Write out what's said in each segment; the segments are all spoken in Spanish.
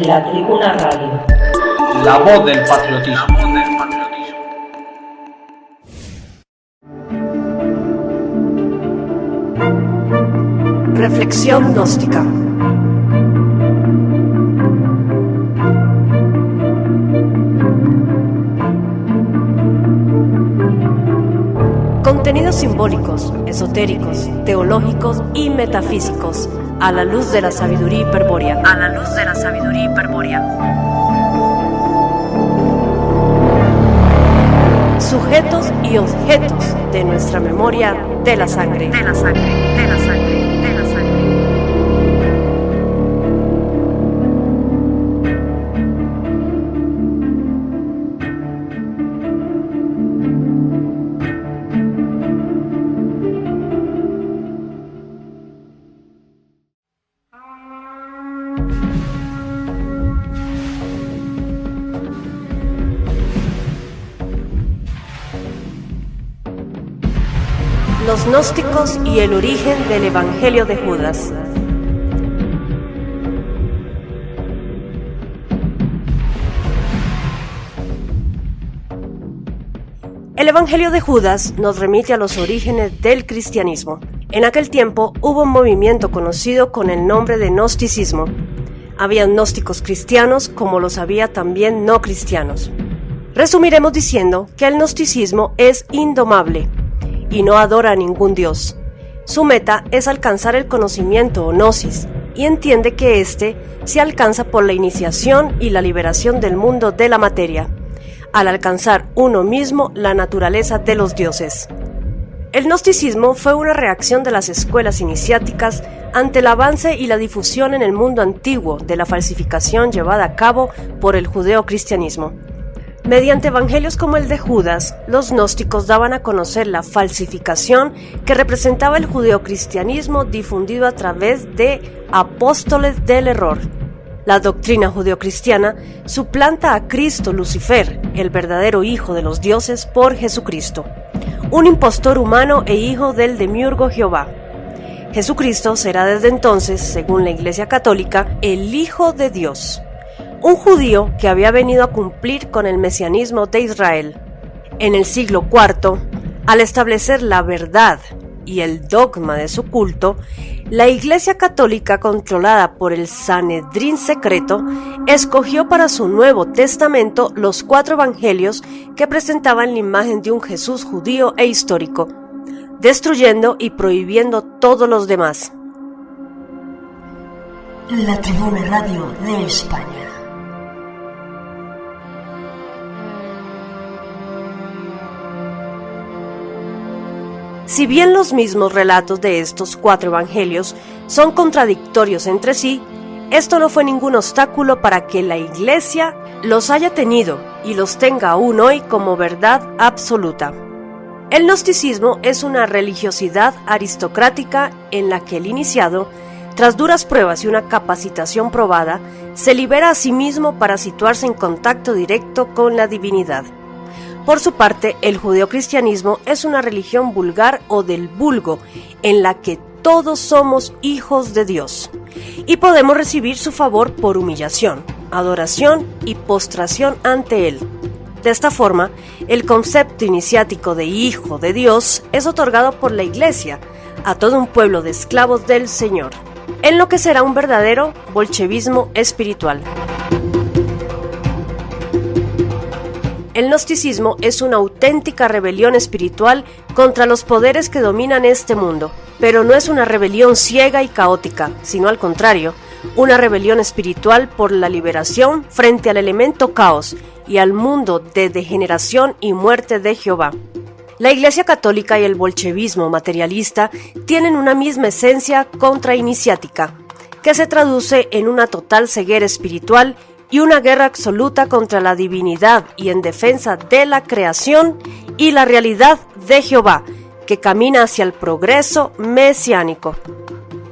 La Tribuna Radio. La voz del patriotismo. Reflexión gnóstica. Contenidos simbólicos, esotéricos, teológicos y metafísicos a la luz de la sabiduría hiperbórea. Sujetos y objetos de nuestra memoria de la sangre. Los gnósticos y el origen del Evangelio de Judas. El Evangelio de Judas nos remite a los orígenes del cristianismo. En aquel tiempo hubo un movimiento conocido con el nombre de gnosticismo. Había gnósticos cristianos como los había también no cristianos. Resumiremos diciendo que el gnosticismo es indomable y no adora a ningún dios. Su meta es alcanzar el conocimiento o gnosis, y entiende que éste se alcanza por la iniciación y la liberación del mundo de la materia, al alcanzar uno mismo la naturaleza de los dioses. El gnosticismo fue una reacción de las escuelas iniciáticas ante el avance y la difusión en el mundo antiguo de la falsificación llevada a cabo por el judeocristianismo. Mediante evangelios como el de Judas, los gnósticos daban a conocer la falsificación que representaba el judeocristianismo difundido a través de apóstoles del error. La doctrina judeocristiana suplanta a Cristo Lucifer, el verdadero hijo de los dioses, por Jesucristo, un impostor humano e hijo del demiurgo Jehová. Jesucristo será desde entonces, según la Iglesia Católica, el Hijo de Dios, un judío que había venido a cumplir con el mesianismo de Israel. En el siglo IV, al establecer la verdad y el dogma de su culto, la Iglesia Católica, controlada por el Sanedrín secreto, escogió para su Nuevo Testamento los 4 evangelios que presentaban la imagen de un Jesús judío e histórico, destruyendo y prohibiendo todos los demás. La Tribuna Radio de España. Si bien los mismos relatos de estos 4 evangelios son contradictorios entre sí, esto no fue ningún obstáculo para que la Iglesia los haya tenido y los tenga aún hoy como verdad absoluta. El gnosticismo es una religiosidad aristocrática en la que el iniciado, tras duras pruebas y una capacitación probada, se libera a sí mismo para situarse en contacto directo con la divinidad. Por su parte, el judeocristianismo es una religión vulgar o del vulgo, en la que todos somos hijos de Dios, y podemos recibir su favor por humillación, adoración y postración ante Él. De esta forma, el concepto iniciático de hijo de Dios es otorgado por la Iglesia a todo un pueblo de esclavos del Señor, en lo que será un verdadero bolchevismo espiritual. El gnosticismo es una auténtica rebelión espiritual contra los poderes que dominan este mundo, pero no es una rebelión ciega y caótica, sino al contrario, una rebelión espiritual por la liberación frente al elemento caos y al mundo de degeneración y muerte de Jehová. La Iglesia Católica y el bolchevismo materialista tienen una misma esencia contrainiciática, que se traduce en una total ceguera espiritual y una guerra absoluta contra la divinidad y en defensa de la creación y la realidad de Jehová, que camina hacia el progreso mesiánico.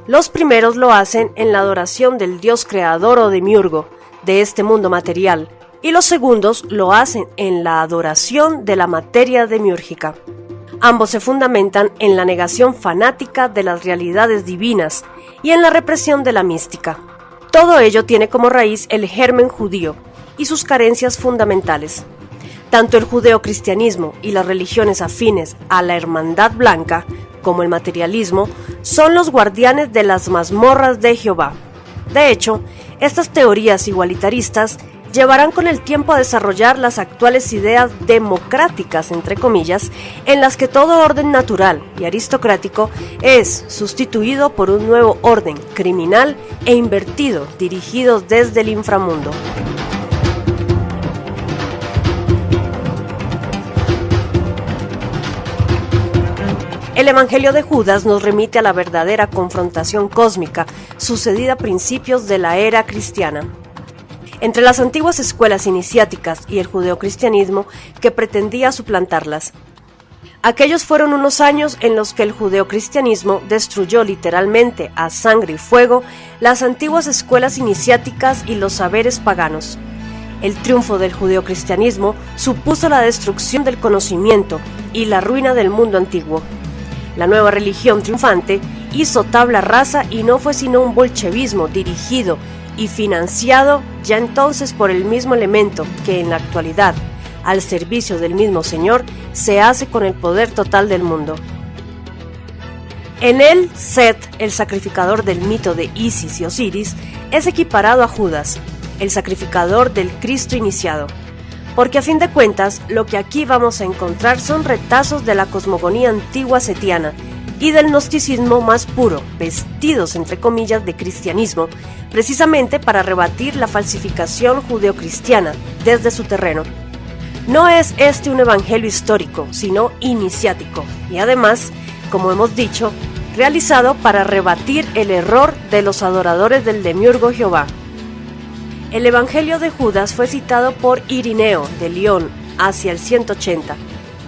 Los primeros lo hacen en la adoración del Dios creador o demiurgo de este mundo material, y los segundos lo hacen en la adoración de la materia demiúrgica. Ambos se fundamentan en la negación fanática de las realidades divinas y en la represión de la mística. Todo ello tiene como raíz el germen judío y sus carencias fundamentales. Tanto el judeocristianismo y las religiones afines a la Hermandad Blanca, como el materialismo, son los guardianes de las mazmorras de Jehová. De hecho, estas teorías igualitaristas llevarán con el tiempo a desarrollar las actuales ideas democráticas, entre comillas, en las que todo orden natural y aristocrático es sustituido por un nuevo orden criminal e invertido, dirigido desde el inframundo. El Evangelio de Judas nos remite a la verdadera confrontación cósmica sucedida a principios de la era cristiana, entre las antiguas escuelas iniciáticas y el judeocristianismo que pretendía suplantarlas. Aquellos fueron unos años en los que el judeocristianismo destruyó literalmente a sangre y fuego las antiguas escuelas iniciáticas y los saberes paganos. El triunfo del judeocristianismo supuso la destrucción del conocimiento y la ruina del mundo antiguo. La nueva religión triunfante hizo tabla rasa y no fue sino un bolchevismo dirigido y financiado ya entonces por el mismo elemento que en la actualidad, al servicio del mismo Señor, se hace con el poder total del mundo. En él, Set, el sacrificador del mito de Isis y Osiris, es equiparado a Judas, el sacrificador del Cristo iniciado, porque a fin de cuentas lo que aquí vamos a encontrar son retazos de la cosmogonía antigua setiana y del gnosticismo más puro, vestidos entre comillas de cristianismo, precisamente para rebatir la falsificación judeocristiana desde su terreno. No es este un evangelio histórico, sino iniciático, y además, como hemos dicho, realizado para rebatir el error de los adoradores del demiurgo Jehová. El Evangelio de Judas fue citado por Irineo de León hacia el 180,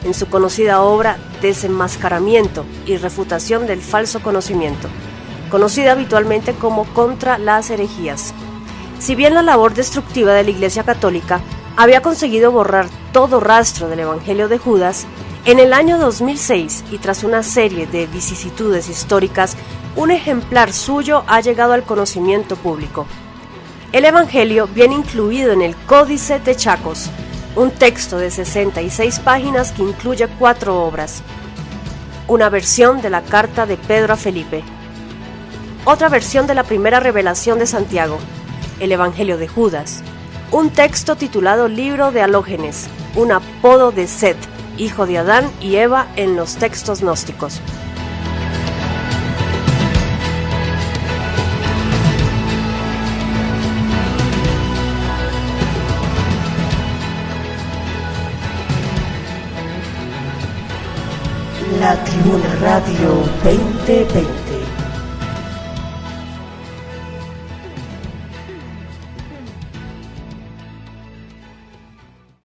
en su conocida obra Desenmascaramiento y refutación del falso conocimiento, conocida habitualmente como Contra las herejías. Si bien la labor destructiva de la Iglesia Católica había conseguido borrar todo rastro del Evangelio de Judas, en el año 2006 y tras una serie de vicisitudes históricas, un ejemplar suyo ha llegado al conocimiento público. El Evangelio viene incluido en el Códice de Chacos, un texto de 66 páginas que incluye 4 obras. Una versión de la carta de Pedro a Felipe. Otra versión de la primera revelación de Santiago, el Evangelio de Judas. Un texto titulado Libro de Alógenes, un apodo de Set, hijo de Adán y Eva en los textos gnósticos. La Tribuna Radio 2020.